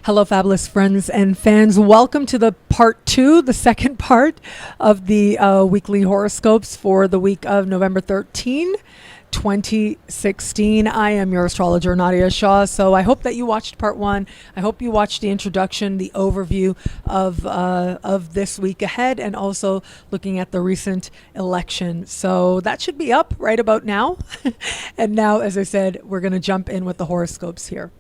Hello, fabulous friends and fans. Welcome to the part 2, the second part of the weekly horoscopes for the week of November 13, 2016. I am your astrologer, Nadiya Shah. So I hope that you watched part 1. I hope you watched the introduction, the overview of this week ahead, and also looking at the recent election. So that should be up right about now. And now, as I said, we're going to jump in with the horoscopes here.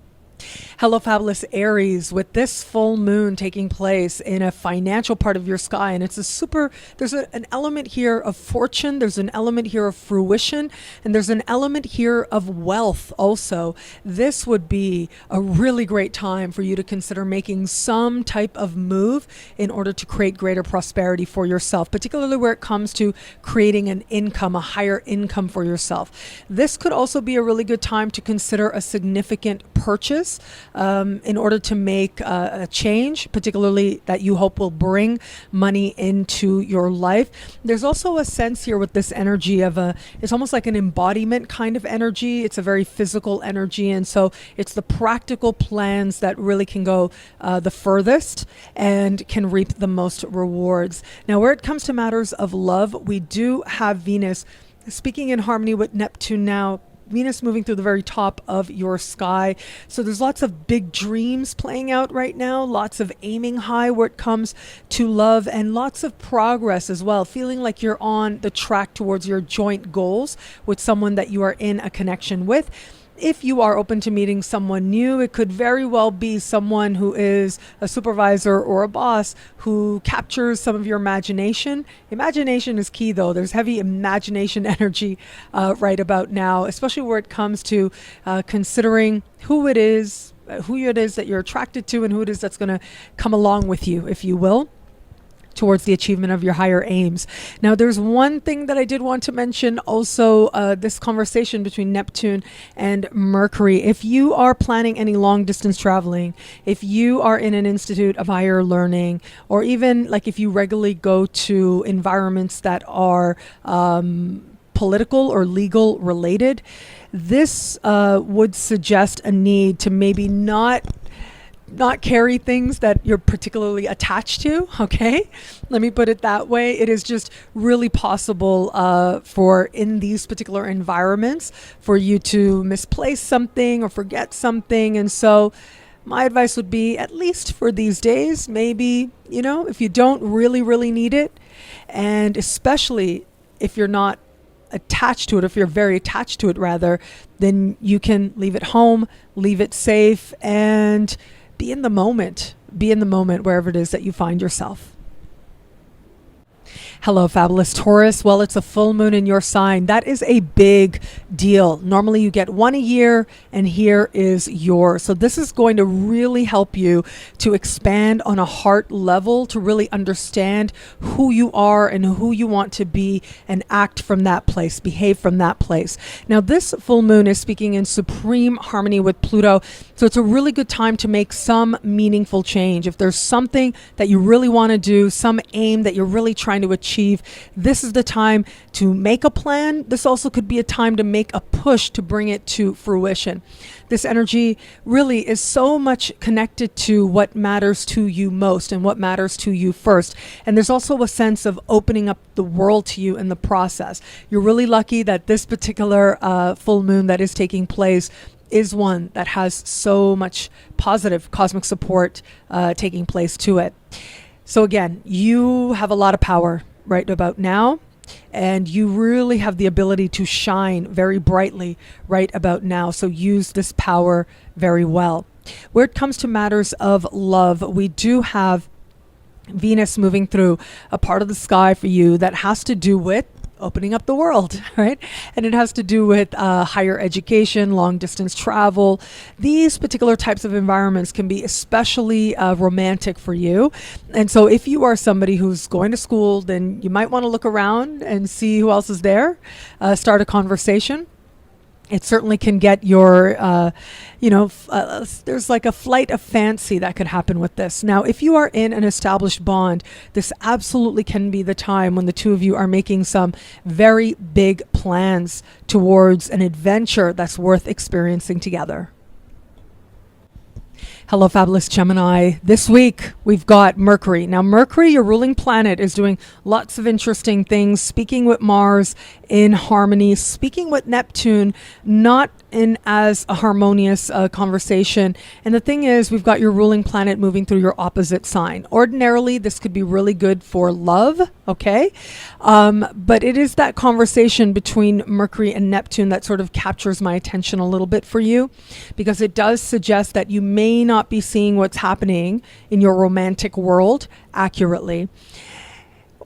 Hello, fabulous Aries. With this full moon taking place in a financial part of your sky, and there's an element here of fortune, there's an element here of fruition, and there's an element here of wealth also. This would be a really great time for you to consider making some type of move in order to create greater prosperity for yourself, particularly where it comes to creating an income, a higher income for yourself. This could also be a really good time to consider a significant purchase in order to make a change, particularly that you hope will bring money into your life. There's also a sense here with this energy of it's almost like an embodiment kind of energy. It's a very physical energy. And so it's the practical plans that really can go the furthest and can reap the most rewards. Now, where it comes to matters of love, we do have Venus speaking in harmony with Neptune now. Venus moving through the very top of your sky. So there's lots of big dreams playing out right now, lots of aiming high where it comes to love, and lots of progress as well, feeling like you're on the track towards your joint goals with someone that you are in a connection with. If you are open to meeting someone new, it could very well be someone who is a supervisor or a boss who captures some of your imagination. Imagination is key, though. There's heavy imagination energy right about now, especially where it comes to considering who it is that you're attracted to and who it is that's going to come along with you, if you will, towards the achievement of your higher aims. Now, there's one thing that I did want to mention also, this conversation between Neptune and Mercury. If you are planning any long distance traveling, if you are in an institute of higher learning, or even like if you regularly go to environments that are political or legal related, this would suggest a need to maybe not carry things that you're particularly attached to. Okay, let me put it that way. It is just really possible for in these particular environments for you to misplace something or forget something. And so my advice would be, at least for these days, maybe, if you don't really need it, and especially if you're not attached to it, if you're very attached to it rather, then you can leave it home, leave it safe, and be in the moment wherever it is that you find yourself. Hello, fabulous Taurus. Well, it's a full moon in your sign. That is a big deal. Normally you get one a year, and here is yours. So this is going to really help you to expand on a heart level, to really understand who you are and who you want to be, and act from that place, behave from that place. Now, this full moon is speaking in supreme harmony with Pluto. So it's a really good time to make some meaningful change. If there's something that you really want to do, some aim that you're really trying to achieve, this is the time to make a plan. This also could be a time to make a push to bring it to fruition. This energy really is so much connected to what matters to you most and what matters to you first. And there's also a sense of opening up the world to you in the process. You're really lucky that this particular full moon that is taking place is one that has so much positive cosmic support taking place to it. So again, you have a lot of power right about now, and you really have the ability to shine very brightly right about now. So use this power very well. Where it comes to matters of love, we do have Venus moving through a part of the sky for you that has to do with opening up the world, right? And it has to do with higher education, long distance travel. These particular types of environments can be especially romantic for you. And so if you are somebody who's going to school, then you might want to look around and see who else is there, start a conversation. It certainly can get your, there's like a flight of fancy that could happen with this. Now, if you are in an established bond, this absolutely can be the time when the two of you are making some very big plans towards an adventure that's worth experiencing together. Hello, Fabulous Gemini. This week, we've got Mercury. Now, Mercury, your ruling planet, is doing lots of interesting things, speaking with Mars in harmony, speaking with Neptune, not in as a harmonious conversation. And the thing is, we've got your ruling planet moving through your opposite sign. Ordinarily, this could be really good for love, okay? But it is that conversation between Mercury and Neptune that sort of captures my attention a little bit for you, because it does suggest that you may not be seeing what's happening in your romantic world accurately.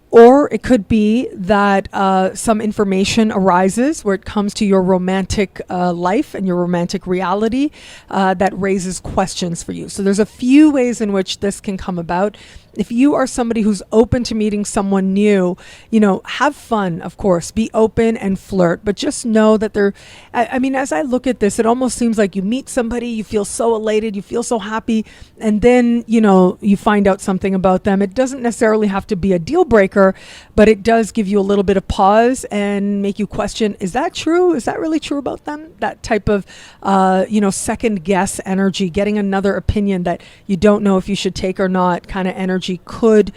Or it could be that some information arises where it comes to your romantic life and your romantic reality that raises questions for you. So there's a few ways in which this can come about. If you are somebody who's open to meeting someone new, have fun, of course, be open and flirt, but just know that I mean, as I look at this, it almost seems like you meet somebody, you feel so elated, you feel so happy, and then, you find out something about them. It doesn't necessarily have to be a deal breaker, but it does give you a little bit of pause and make you question, is that true? Is that really true about them? That type of, second guess energy, getting another opinion that you don't know if you should take or not kind of energy could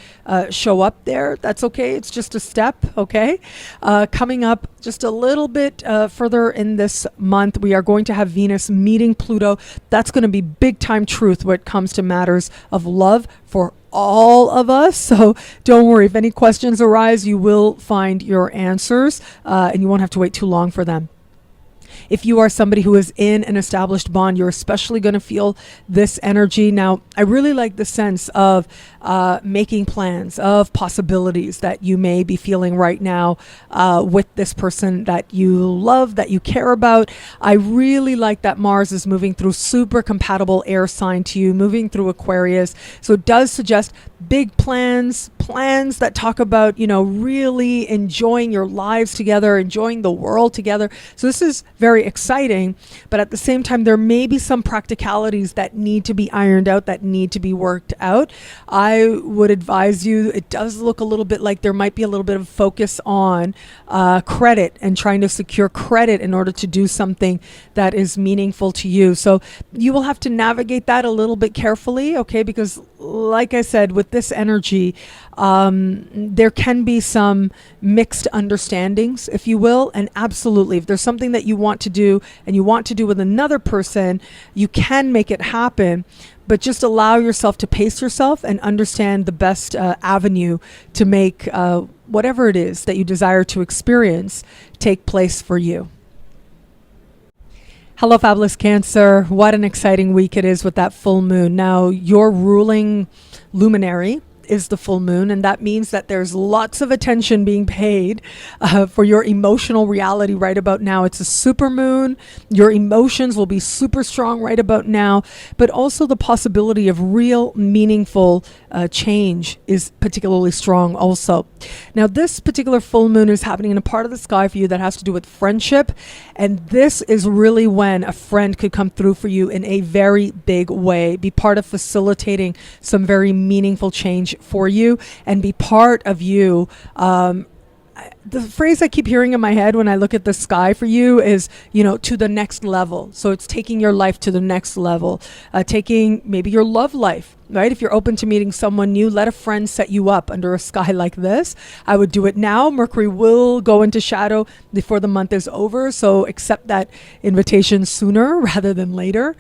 show up there. That's okay. It's just a step. Okay. Coming up just a little bit further in this month, we are going to have Venus meeting Pluto. That's going to be big time truth when it comes to matters of love for all of us. So don't worry. If any questions arise, you will find your answers and you won't have to wait too long for them. If you are somebody who is in an established bond, you're especially going to feel this energy. Now, I really like the sense of making plans, of possibilities that you may be feeling right now with this person that you love, that you care about. I really like that Mars is moving through super compatible air sign to you, moving through Aquarius. So it does suggest big plans that talk about, really enjoying your lives together, enjoying the world together. So this is very exciting, but at the same time, there may be some practicalities that need to be ironed out, that need to be worked out. I would advise you, it does look a little bit like there might be a little bit of focus on credit and trying to secure credit in order to do something that is meaningful to you. So you will have to navigate that a little bit carefully, okay? Because like I said, with this energy, there can be some mixed understandings, if you will. And absolutely, if there's something that you want to do and you want to do with another person, you can make it happen. But just allow yourself to pace yourself and understand the best avenue to make whatever it is that you desire to experience take place for you. Hello, Fabulous Cancer. What an exciting week it is with that full moon. Now, your ruling luminary is the full moon, and that means that there's lots of attention being paid for your emotional reality right about now. It's a super moon. Your emotions will be super strong right about now, but also the possibility of real meaningful change is particularly strong also. Now, this particular full moon is happening in a part of the sky for you that has to do with friendship, and this is really when a friend could come through for you in a very big way, be part of facilitating some very meaningful change for you, and be part of you. The phrase I keep hearing in my head when I look at the sky for you is, to the next level. So it's taking your life to the next level, taking maybe your love life, right? If you're open to meeting someone new, let a friend set you up under a sky like this. I would do it now. Mercury will go into shadow before the month is over. So accept that invitation sooner rather than later.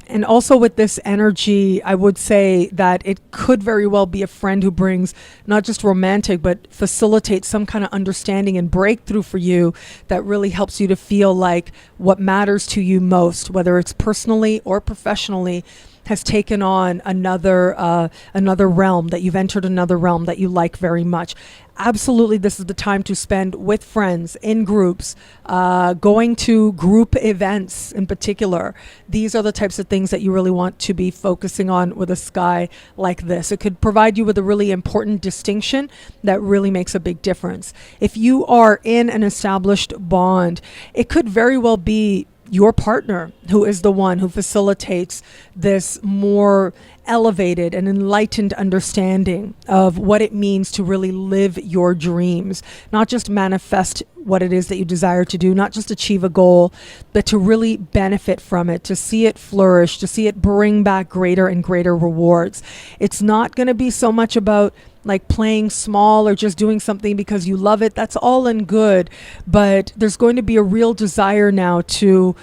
And also with this energy, I would say that it could very well be a friend who brings not just romantic, but facilitates some kind of understanding and breakthrough for you that really helps you to feel like what matters to you most, whether it's personally or professionally, has taken on another realm, that you've entered another realm that you like very much. Absolutely, this is the time to spend with friends, in groups, going to group events in particular. These are the types of things that you really want to be focusing on with a sky like this. It could provide you with a really important distinction that really makes a big difference. If you are in an established bond, it could very well be your partner, who is the one who facilitates this more elevated and enlightened understanding of what it means to really live your dreams, not just manifest what it is that you desire to do, not just achieve a goal, but to really benefit from it, to see it flourish, to see it bring back greater and greater rewards. It's not going to be so much about like playing small or just doing something because you love it. That's all and good, but there's going to be a real desire now to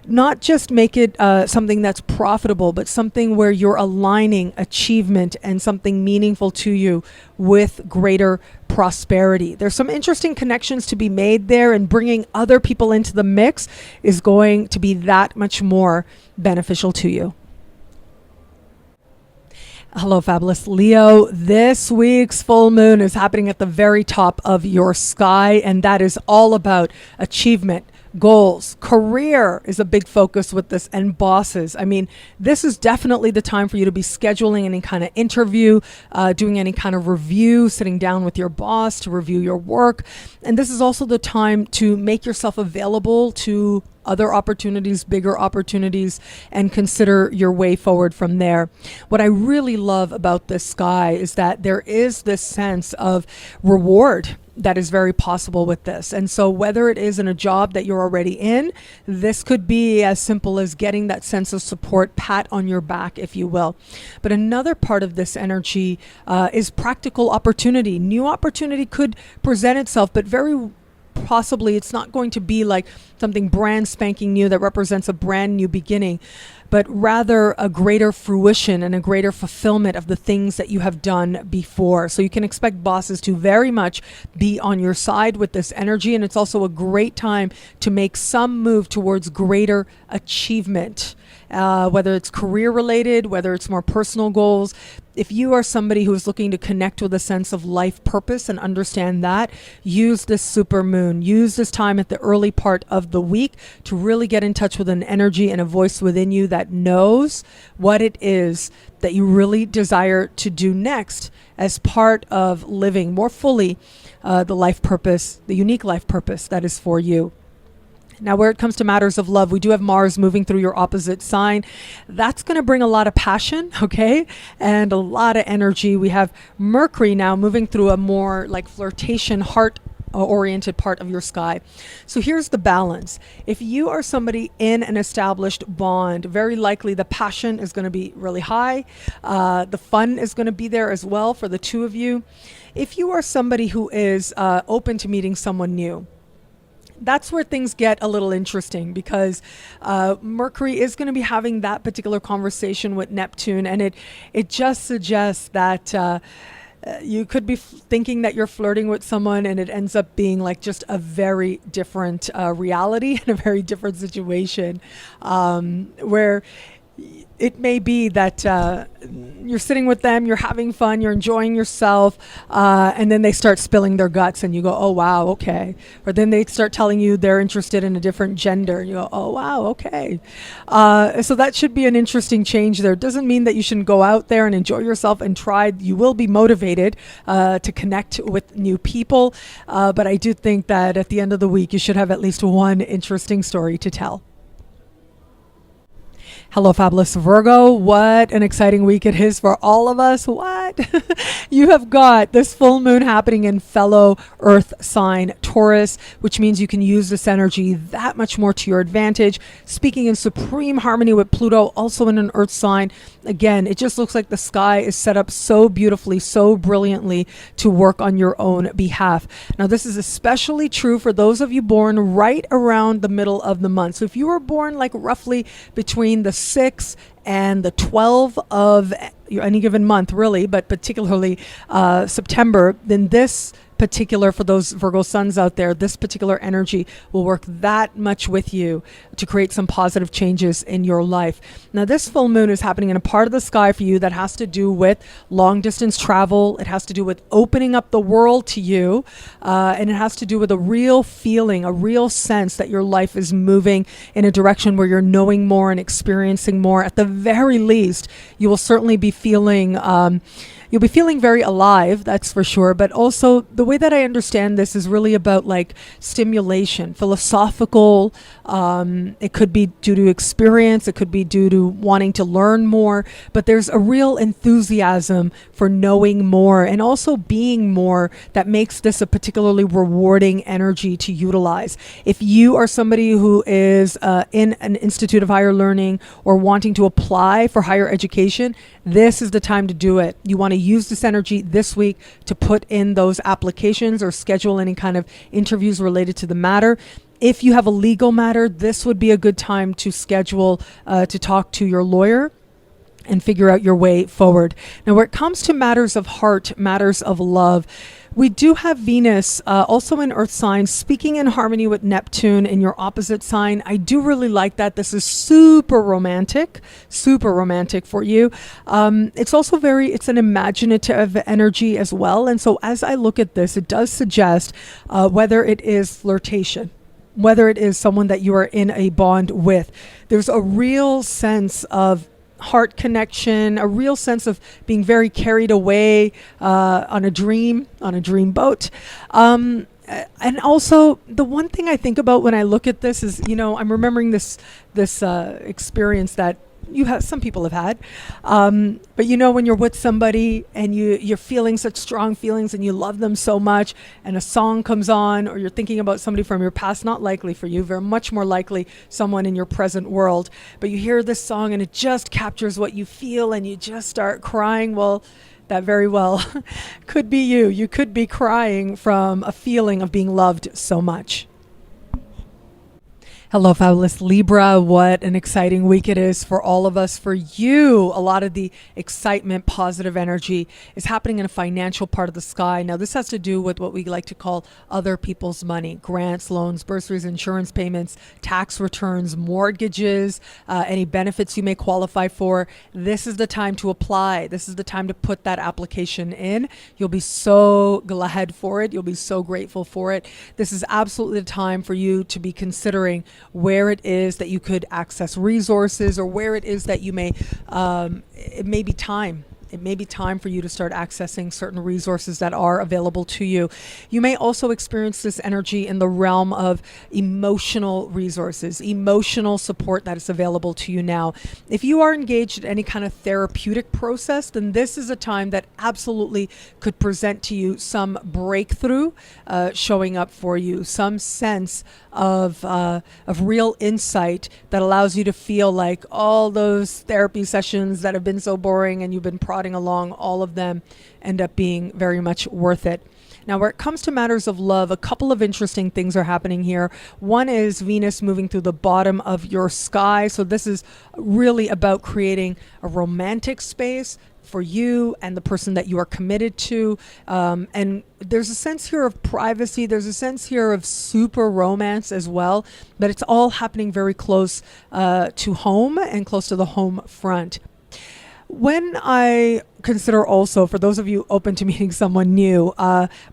not just make it something that's profitable, but something where you're aligning achievement and something meaningful to you with greater prosperity. There's some interesting connections to be made there, and bringing other people into the mix is going to be that much more beneficial to you. Hello, Fabulous Leo. This week's full moon is happening at the very top of your sky, and that is all about achievement, goals. Career is a big focus with this, and bosses. I mean, this is definitely the time for you to be scheduling any kind of interview, doing any kind of review, sitting down with your boss to review your work. And this is also the time to make yourself available to other opportunities, bigger opportunities, and consider your way forward from there. What I really love about this sky is that there is this sense of reward that is very possible with this. And so whether it is in a job that you're already in, this could be as simple as getting that sense of support, pat on your back, if you will. But another part of this energy is practical opportunity. New opportunity could present itself, but very possibly it's not going to be like something brand spanking new that represents a brand new beginning, but rather a greater fruition and a greater fulfillment of the things that you have done before. So you can expect bosses to very much be on your side with this energy. And it's also a great time to make some move towards greater achievement, whether it's career related, whether it's more personal goals. If you are somebody who is looking to connect with a sense of life purpose and understand that, use this super moon. Use this time at the early part of the week to really get in touch with an energy and a voice within you that knows what it is that you really desire to do next as part of living more fully the life purpose, the unique life purpose that is for you. Now, where it comes to matters of love, we do have Mars moving through your opposite sign. That's going to bring a lot of passion, okay, and a lot of energy. We have Mercury now moving through a more like flirtation, heart-oriented part of your sky. So here's the balance. If you are somebody in an established bond, very likely the passion is going to be really high. The fun is going to be there as well for the two of you. If you are somebody who is open to meeting someone new, that's where things get a little interesting, because Mercury is going to be having that particular conversation with Neptune, and it just suggests that you could be thinking that you're flirting with someone, and it ends up being like just a very different reality and a very different situation, where it may be that you're sitting with them, you're having fun, you're enjoying yourself, and then they start spilling their guts and you go, oh, wow, okay. Or then they start telling you they're interested in a different gender. And you go, oh, wow, okay. So that should be an interesting change there. It doesn't mean that you shouldn't go out there and enjoy yourself and try. You will be motivated to connect with new people. But I do think that at the end of the week, you should have at least one interesting story to tell. Hello, Fabulous Virgo. What an exciting week it is for all of us. What? You have got this full moon happening in fellow earth sign Taurus, which means you can use this energy that much more to your advantage. Speaking in supreme harmony with Pluto, also in an earth sign. Again, it just looks like the sky is set up so beautifully, so brilliantly to work on your own behalf. Now, this is especially true for those of you born right around the middle of the month. So if you were born like roughly between the 6th and the 12th of any given month, really, but particularly September, then this particular, for those Virgo suns out there, this particular energy will work that much with you to create some positive changes in your life. Now, this full moon is happening in a part of the sky for you that has to do with long distance travel. It has to do with opening up the world to you. And it has to do with a real feeling, a real sense that your life is moving in a direction where you're knowing more and experiencing more. At the very least, you will certainly be feeling You'll be feeling very alive, that's for sure. But also the way that I understand this is really about like stimulation, philosophical. It could be due to experience. It could be due to wanting to learn more. But there's a real enthusiasm for knowing more and also being more that makes this a particularly rewarding energy to utilize. If you are somebody who is in an institute of higher learning or wanting to apply for higher education, this is the time to do it. You want to use this energy this week to put in those applications or schedule any kind of interviews related to the matter. If you have a legal matter, this would be a good time to schedule to talk to your lawyer and figure out your way forward. Now, where it comes to matters of heart, matters of love, we do have Venus also in Earth signs, speaking in harmony with Neptune in your opposite sign. I do really like that. This is super romantic for you. It's also it's an imaginative energy as well. And so as I look at this, it does suggest whether it is flirtation, whether it is someone that you are in a bond with, there's a real sense of heart connection, a real sense of being very carried away on a dream boat. And also the one thing I think about when I look at this is, I'm remembering this experience that some people have had. But when you're with somebody and you're feeling such strong feelings and you love them so much, and a song comes on, or you're thinking about somebody from your past, not likely for you, very much more likely someone in your present world, but you hear this song and it just captures what you feel and you just start crying. Well, that very well could be you. You could be crying from a feeling of being loved so much. Hello, Fabulous Libra. What an exciting week it is for all of us. For you, a lot of the excitement, positive energy is happening in a financial part of the sky. Now, this has to do with what we like to call other people's money, grants, loans, bursaries, insurance payments, tax returns, mortgages, any benefits you may qualify for. This is the time to apply. This is the time to put that application in. You'll be so glad for it. You'll be so grateful for it. This is absolutely the time for you to be considering where it is that you could access resources, or where it is that you may, it may be time. It may be time for you to start accessing certain resources that are available to you. You may also experience this energy in the realm of emotional resources, emotional support that is available to you now. If you are engaged in any kind of therapeutic process, then this is a time that absolutely could present to you some breakthrough showing up for you, some sense of real insight that allows you to feel like all those therapy sessions that have been so boring and you've been prodding along, all of them end up being very much worth it. Now, where it comes to matters of love, a couple of interesting things are happening here. One is Venus moving through the bottom of your sky. So this is really about creating a romantic space for you and the person that you are committed to. And there's a sense here of privacy. There's a sense here of super romance as well, but it's all happening very close to home and close to the home front. When I consider also, for those of you open to meeting someone new,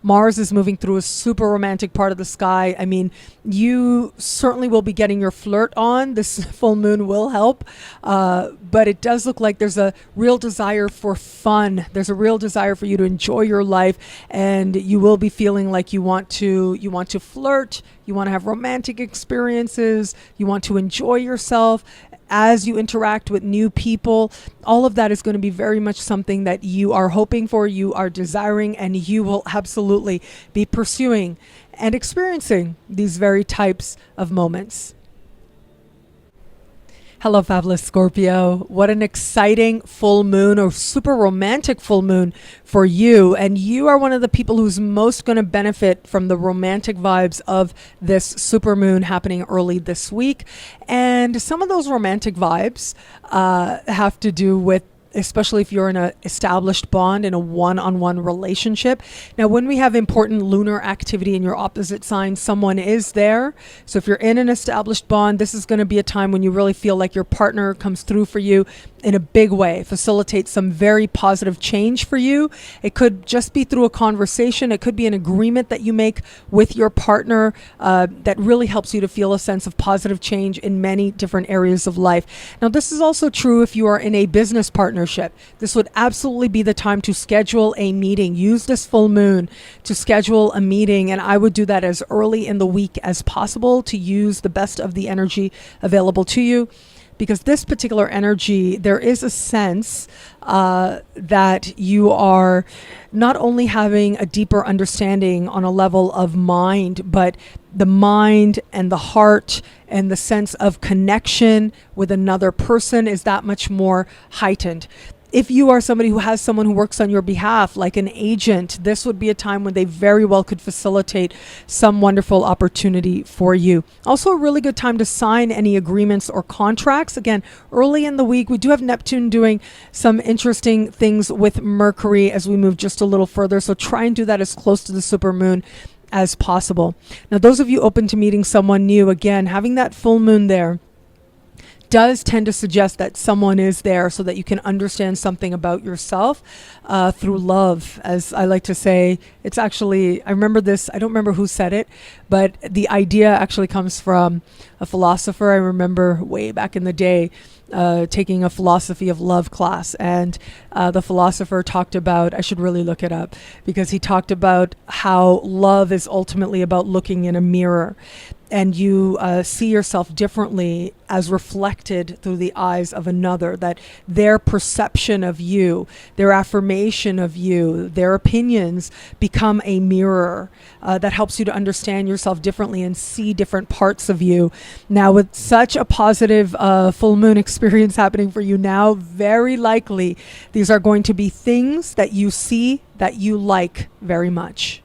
Mars is moving through a super romantic part of the sky. I mean, you certainly will be getting your flirt on. This full moon will help, but it does look like there's a real desire for fun. There's a real desire for you to enjoy your life, and you will be feeling like you want to flirt, you want to have romantic experiences, you want to enjoy yourself as you interact with new people. All of that is going to be very much something that you are hoping for, you are desiring, and you will absolutely be pursuing and experiencing these very types of moments. Hello, Fabulous Scorpio. What an exciting full moon, or super romantic full moon for you. And you are one of the people who's most going to benefit from the romantic vibes of this super moon happening early this week. And some of those romantic vibes have to do with, especially if you're in an established bond, in a one-on-one relationship. Now, when we have important lunar activity in your opposite sign, someone is there. So if you're in an established bond, this is going to be a time when you really feel like your partner comes through for you in a big way, facilitate some very positive change for you. It could just be through a conversation. It could be an agreement that you make with your partner that really helps you to feel a sense of positive change in many different areas of life. Now, this is also true if you are in a business partnership. This would absolutely be the time to schedule a meeting. Use this full moon to schedule a meeting, and I would do that as early in the week as possible to use the best of the energy available to you. Because this particular energy, there is a sense that you are not only having a deeper understanding on a level of mind, but the mind and the heart and the sense of connection with another person is that much more heightened. If you are somebody who has someone who works on your behalf, like an agent, this would be a time when they very well could facilitate some wonderful opportunity for you. Also a really good time to sign any agreements or contracts. Again, early in the week, we do have Neptune doing some interesting things with Mercury as we move just a little further. So try and do that as close to the supermoon as possible. Now, those of you open to meeting someone new, again, having that full moon there does tend to suggest that someone is there so that you can understand something about yourself through love. As I like to say, it's actually, I remember this, I don't remember who said it, but the idea actually comes from a philosopher. I remember way back in the day taking a philosophy of love class, and the philosopher talked about, I should really look it up, because he talked about how love is ultimately about looking in a mirror, and you see yourself differently as reflected through the eyes of another, that their perception of you, their affirmation of you, their opinions become a mirror that helps you to understand yourself differently and see different parts of you. Now, with such a positive full moon experience happening for you now, very likely these are going to be things that you see that you like very much.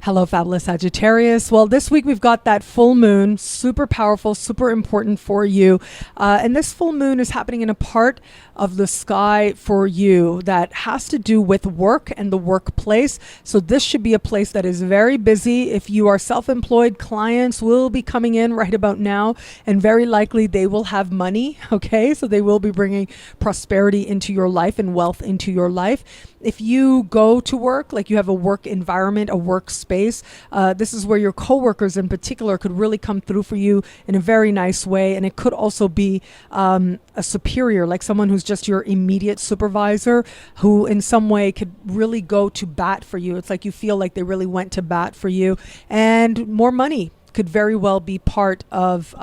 Hello, Fabulous Sagittarius. Well, this week we've got that full moon, super powerful, super important for you. And this full moon is happening in a part of the sky for you that has to do with work and the workplace. So this should be a place that is very busy. If you are self-employed, clients will be coming in right about now, and very likely they will have money. Okay, so they will be bringing prosperity into your life and wealth into your life. If you go to work, like you have a work environment, a workspace, this is where your coworkers in particular could really come through for you in a very nice way. And it could also be a superior, like someone who's just your immediate supervisor, who in some way could really go to bat for you. It's like you feel like they really went to bat for you. And more money could very well be part of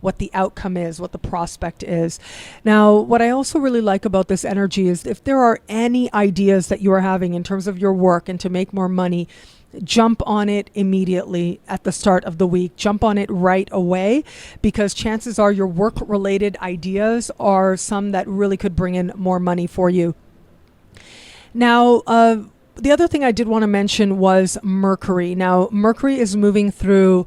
what the outcome is, what the prospect is. Now, what I also really like about this energy is if there are any ideas that you are having in terms of your work and to make more money, jump on it immediately at the start of the week. Jump on it right away, because chances are your work-related ideas are some that really could bring in more money for you. Now, the other thing I did want to mention was Mercury. Now, Mercury is moving through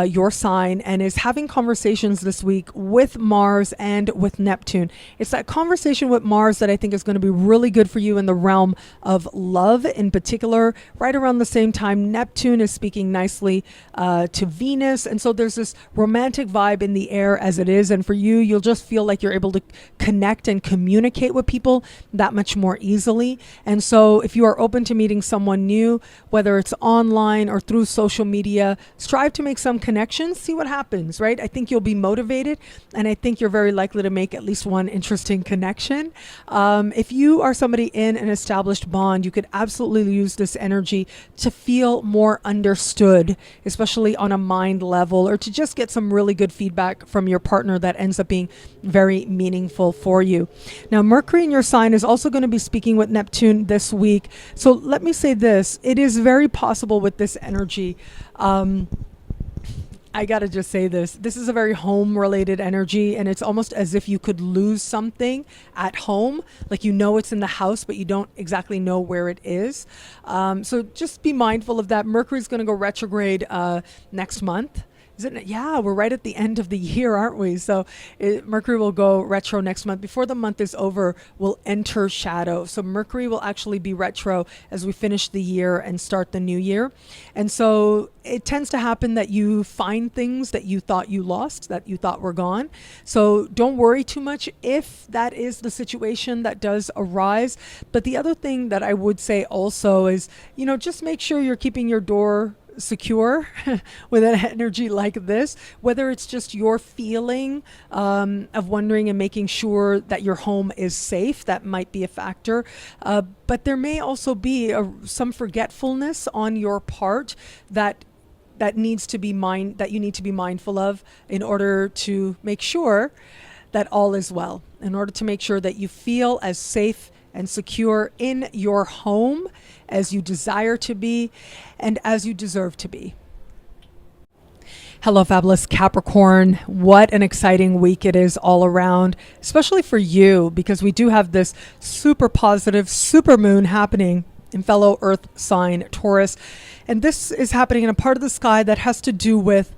your sign and is having conversations this week with Mars and with Neptune. It's that conversation with Mars that I think is going to be really good for you in the realm of love in particular. Right around the same time, Neptune is speaking nicely to Venus. And so there's this romantic vibe in the air as it is. And for you, you'll just feel like you're able to connect and communicate with people that much more easily. And so if you are open to meeting someone new, whether it's online or through social media, strive to make some connections, see what happens, right? I think you'll be motivated, and I think you're very likely to make at least one interesting connection. If you are somebody in an established bond, you could absolutely use this energy to feel more understood, especially on a mind level, or to just get some really good feedback from your partner that ends up being very meaningful for you. Now, Mercury in your sign is also going to be speaking with Neptune this week. So let me say this, it is very possible with this energy. I gotta just say this is a very home related energy, and it's almost as if you could lose something at home, like you know it's in the house, but you don't exactly know where it is. So just be mindful of that. Mercury's gonna go retrograde next month. is it? Yeah, we're right at the end of the year, aren't we? So Mercury will go retro next month. Before the month is over, we'll enter shadow. So Mercury will actually be retro as we finish the year and start the new year. And so it tends to happen that you find things that you thought you lost, that you thought were gone. So don't worry too much if that is the situation that does arise. But the other thing that I would say also is, just make sure you're keeping your door secure with an energy like this, whether it's just your feeling of wondering and making sure that your home is safe. That might be a factor, but there may also be some forgetfulness on your part that needs to be that you need to be mindful of in order to make sure that all is well, in order to make sure that you feel as safe and secure in your home as you desire to be and as you deserve to be. Hello, fabulous Capricorn. What an exciting week it is all around, especially for you, because we do have this super positive supermoon happening in fellow earth sign Taurus. And this is happening in a part of the sky that has to do with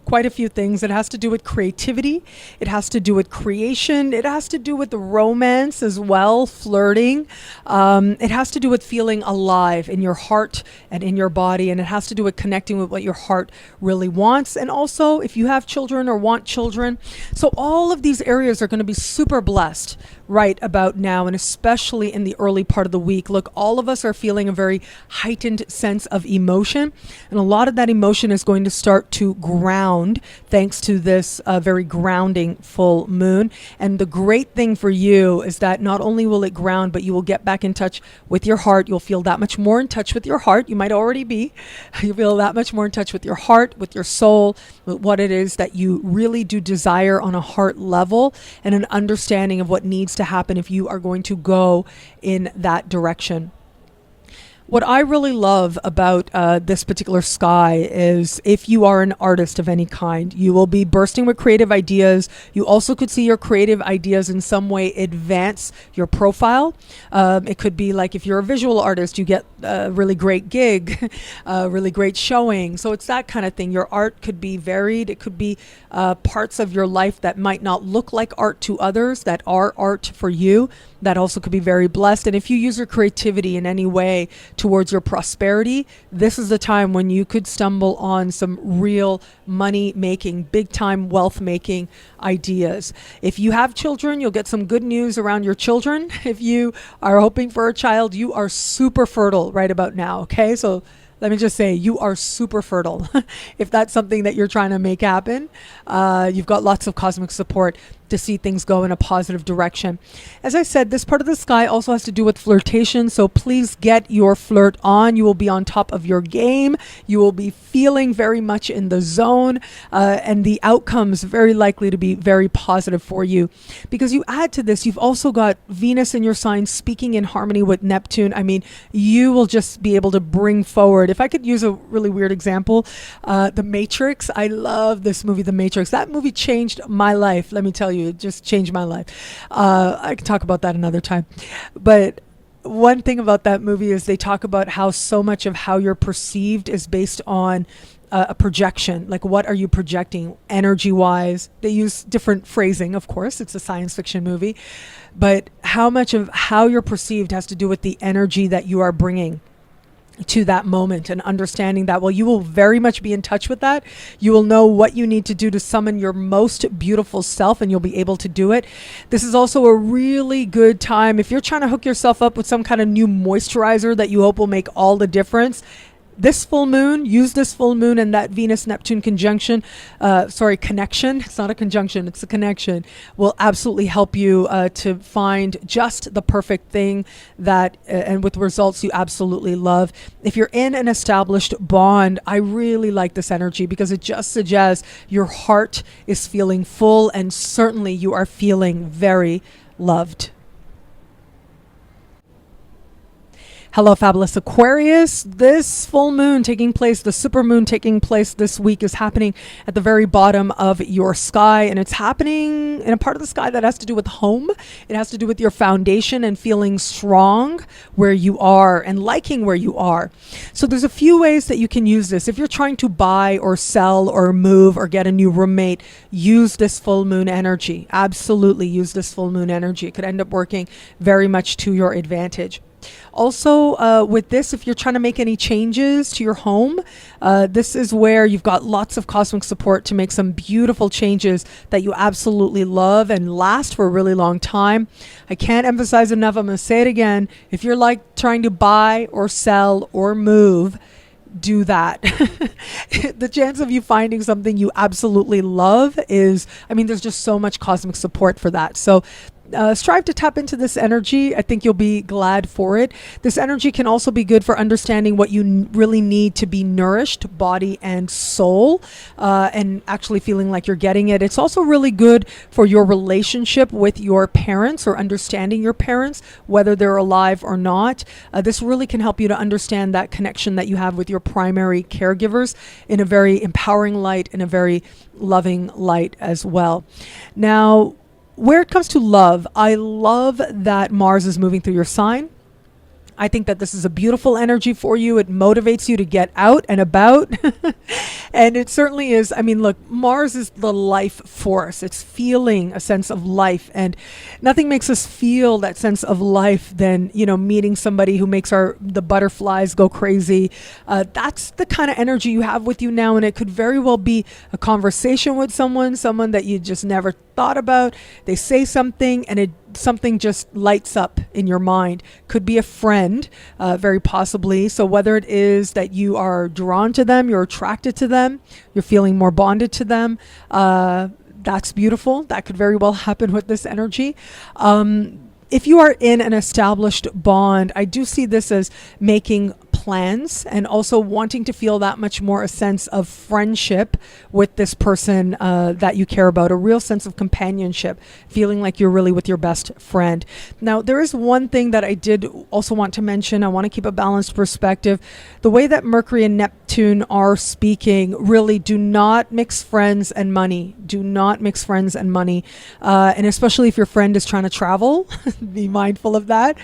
quite a few things. It has to do with creativity. It has to do with creation. It has to do with romance as well, flirting. It has to do with feeling alive in your heart and in your body. And it has to do with connecting with what your heart really wants. And also if you have children or want children. So all of these areas are going to be super blessed right about now, and especially in the early part of the week. Look, all of us are feeling a very heightened sense of emotion, and a lot of that emotion is going to start to ground thanks to this very grounding full moon. And the great thing for you is that not only will it ground, but you will get back in touch with your heart. You'll feel that much more in touch with your heart. You might already be. You feel that much more in touch with your heart, with your soul, with what it is that you really do desire on a heart level, and an understanding of what needs to happen if you are going to go in that direction. What I really love about this particular sky is if you are an artist of any kind, you will be bursting with creative ideas. You also could see your creative ideas in some way advance your profile. It could be like if you're a visual artist, you get a really great gig, a really great showing. So it's that kind of thing. Your art could be varied. It could be parts of your life that might not look like art to others, that are art for you. That also could be very blessed. And if you use your creativity in any way towards your prosperity, this is the time when you could stumble on some real money making, big time wealth making ideas. If you have children, you'll get some good news around your children. If you are hoping for a child, you are super fertile right about now. Okay, so let me just say, you are super fertile. If that's something that you're trying to make happen, you've got lots of cosmic support to see things go in a positive direction. As I said, this part of the sky also has to do with flirtation, so please get your flirt on. You will be on top of your game. You will be feeling very much in the zone, and the outcomes very likely to be very positive for you. Because you add to this, you've also got Venus in your sign speaking in harmony with Neptune. I mean, you will just be able to bring forward, if I could use a really weird example, The Matrix. I love this movie, The Matrix. That movie changed my life, let me tell you. It just changed my life. I can talk about that another time. But one thing about that movie is they talk about how so much of how you're perceived is based on a projection. Like, what are you projecting energy wise? They use different phrasing, of course. It's a science fiction movie. But how much of how you're perceived has to do with the energy that you are bringing to that moment, and understanding that, well, you will very much be in touch with that. You will know what you need to do to summon your most beautiful self, and you'll be able to do it. This is also a really good time if you're trying to hook yourself up with some kind of new moisturizer that you hope will make all the difference. This full moon, use this full moon and that Venus-Neptune connection, it's not a conjunction, it's a connection, will absolutely help you to find just the perfect thing that, and with results you absolutely love. If you're in an established bond, I really like this energy because it just suggests your heart is feeling full, and certainly you are feeling very loved. Hello, Fabulous Aquarius. This full moon taking place, the supermoon taking place this week, is happening at the very bottom of your sky, and it's happening in a part of the sky that has to do with home. It has to do with your foundation and feeling strong where you are and liking where you are. So there's a few ways that you can use this. If you're trying to buy or sell or move or get a new roommate, use this full moon energy. Absolutely use this full moon energy. It could end up working very much to your advantage. Also, with this, if you're trying to make any changes to your home, this is where you've got lots of cosmic support to make some beautiful changes that you absolutely love and last for a really long time. I can't emphasize enough. I'm going to say it again. If you're like trying to buy or sell or move, do that. The chance of you finding something you absolutely love is, there's just so much cosmic support for that. So strive to tap into this energy. I think you'll be glad for it. This energy can also be good for understanding what you really need to be nourished, body and soul, and actually feeling like you're getting it. It's also really good for your relationship with your parents or understanding your parents, whether they're alive or not. This really can help you to understand that connection that you have with your primary caregivers in a very empowering light, in a very loving light as well. Now, where it comes to love, I love that Mars is moving through your sign. I think that this is a beautiful energy for you. It motivates you to get out and about. And it certainly is. Look, Mars is the life force. It's feeling a sense of life. And nothing makes us feel that sense of life than, meeting somebody who makes the butterflies go crazy. That's the kind of energy you have with you now. And it could very well be a conversation with someone that you just never thought about. They say something and something just lights up in your mind. Could be a friend, very possibly. So whether it is that you are drawn to them, you're attracted to them, you're feeling more bonded to them, that's beautiful. That could very well happen with this energy. If you are in an established bond, I do see this as making plans and also wanting to feel that much more a sense of friendship with this person that you care about, a real sense of companionship, feeling like you're really with your best friend. Now, there is one thing that I did also want to mention. I want to keep a balanced perspective. The way that Mercury and Neptune are speaking, really do not mix friends and money. Do not mix friends and money. And especially if your friend is trying to travel, be mindful of that.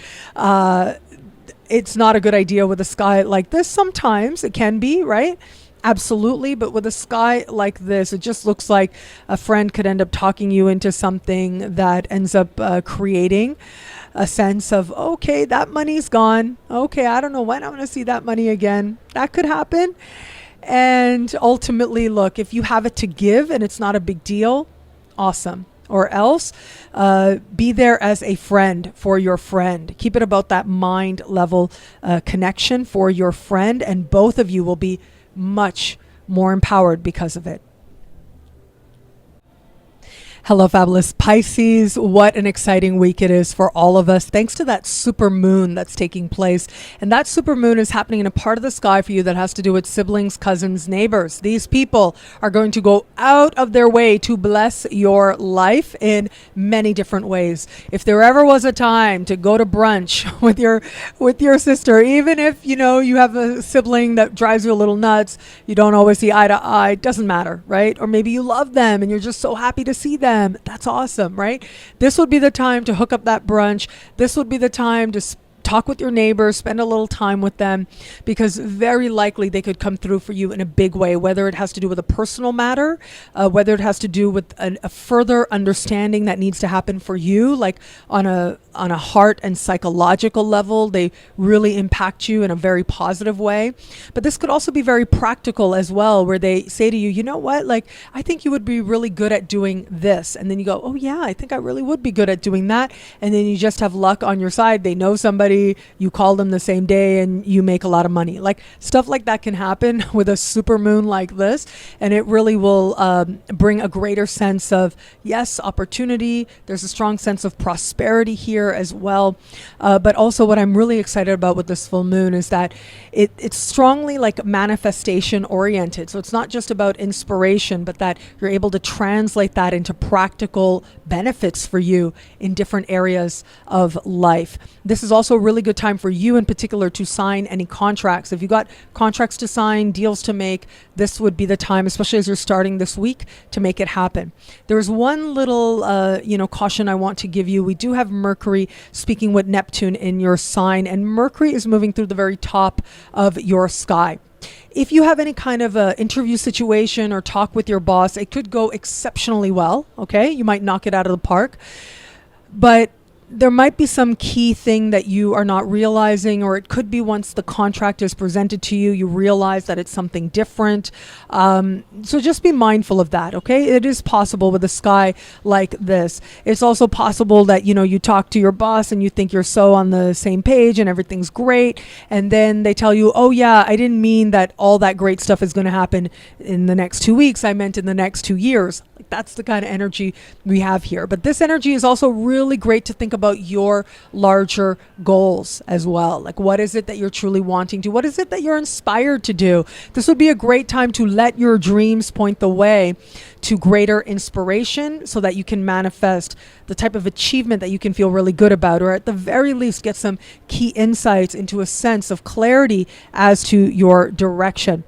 It's not a good idea with a sky like this. Sometimes it can be, right? Absolutely. But with a sky like this, it just looks like a friend could end up talking you into something that ends up creating a sense of, okay, that money's gone. Okay, I don't know when I'm going to see that money again. That could happen. And ultimately, look, if you have it to give and it's not a big deal, awesome. Or else be there as a friend for your friend. Keep it about that mind level connection for your friend, and both of you will be much more empowered because of it. Hello, Fabulous Pisces. What an exciting week it is for all of us, thanks to that super moon that's taking place. And that super moon is happening in a part of the sky for you that has to do with siblings, cousins, neighbors. These people are going to go out of their way to bless your life in many different ways. If there ever was a time to go to brunch with your sister, even if you have a sibling that drives you a little nuts, you don't always see eye to eye, doesn't matter, right? Or maybe you love them and you're just so happy to see them. That's awesome, right? This would be the time to hook up that brunch. This would be the time to talk with your neighbors, spend a little time with them, because very likely they could come through for you in a big way, whether it has to do with a personal matter, whether it has to do with a further understanding that needs to happen for you, like on a heart and psychological level. They really impact you in a very positive way. But this could also be very practical as well, where they say to you, you know what, like, I think you would be really good at doing this. And then you go, oh yeah, I think I really would be good at doing that. And then you just have luck on your side. They know somebody, you call them the same day and you make a lot of money. Like, stuff like that can happen with a super moon like this. And it really will bring a greater sense of, yes, opportunity. There's a strong sense of prosperity here as well. But also what I'm really excited about with this full moon is that it's strongly like manifestation oriented. So it's not just about inspiration, but that you're able to translate that into practical benefits for you in different areas of life. This is also really good time for you in particular to sign any contracts. If you got contracts to sign, deals to make, this would be the time, especially as you're starting this week, to make it happen. There's one little, caution I want to give you. We do have Mercury speaking with Neptune in your sign, and Mercury is moving through the very top of your sky. If you have any kind of a interview situation or talk with your boss, it could go exceptionally well. Okay, you might knock it out of the park, but there might be some key thing that you are not realizing, or it could be once the contract is presented to you, you realize that it's something different. So just be mindful of that, okay? It is possible with a sky like this. It's also possible that, you talk to your boss and you think you're so on the same page and everything's great. And then they tell you, oh yeah, I didn't mean that all that great stuff is going to happen in the next 2 weeks. I meant in the next 2 years. Like, that's the kind of energy we have here. But this energy is also really great to think about your larger goals as well. Like, what is it that you're truly wanting to? What is it that you're inspired to do? This would be a great time to let your dreams point the way to greater inspiration so that you can manifest the type of achievement that you can feel really good about, or at the very least get some key insights into a sense of clarity as to your direction.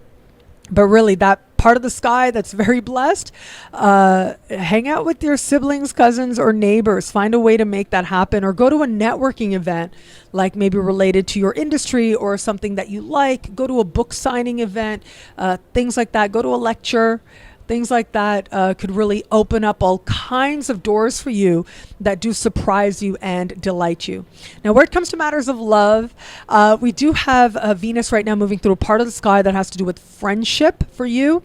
But really, that part of the sky that's very blessed, hang out with your siblings, cousins, or neighbors. Find a way to make that happen, or go to a networking event, like maybe related to your industry or something that you like. Go to a book signing event, things like that. Go to a lecture. Things like that could really open up all kinds of doors for you that do surprise you and delight you. Now, where it comes to matters of love, we do have Venus right now moving through a part of the sky that has to do with friendship for you.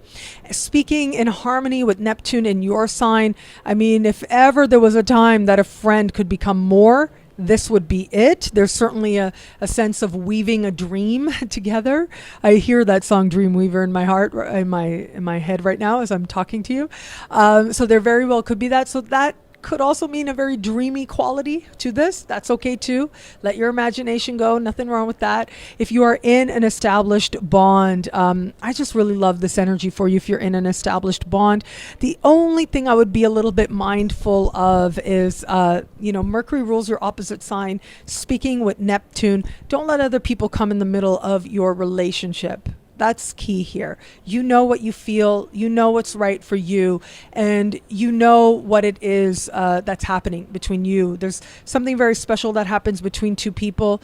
Speaking in harmony with Neptune in your sign, I mean, if ever there was a time that a friend could become more, this would be it. There's certainly a sense of weaving a dream together. I hear that song Dreamweaver in my heart, in my head right now as I'm talking to you. So there very well could be that. So that could also mean a very dreamy quality to this. That's okay too. Let your imagination go. Nothing wrong with that. If you are in an established bond, I just really love this energy for you if you're in an established bond. The only thing I would be a little bit mindful of is, Mercury rules your opposite sign. Speaking with Neptune, don't let other people come in the middle of your relationship. That's key here. You know what you feel, you know what's right for you, and you know what it is that's happening between you. There's something very special that happens between two people.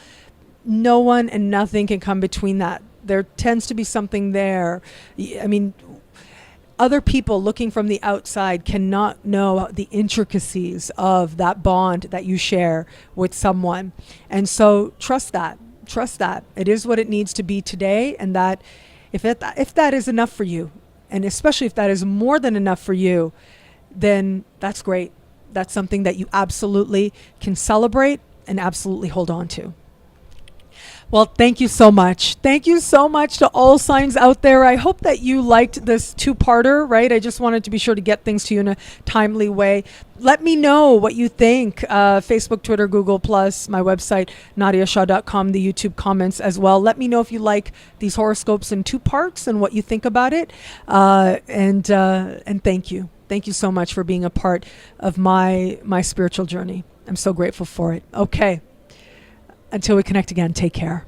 No one and nothing can come between that. There tends to be something there. I mean, other people looking from the outside cannot know the intricacies of that bond that you share with someone. And so trust that. Trust that it is what it needs to be today, and that if that is enough for you, and especially if that is more than enough for you, then that's great. That's something that you absolutely can celebrate and absolutely hold on to. Well, thank you so much. Thank you so much to all signs out there. I hope that you liked this two-parter, right? I just wanted to be sure to get things to you in a timely way. Let me know what you think. Facebook, Twitter, Google+, my website, nadiyashah.com, the YouTube comments as well. Let me know if you like these horoscopes in two parts and what you think about it. And thank you. Thank you so much for being a part of my spiritual journey. I'm so grateful for it. Okay. Until we connect again, take care.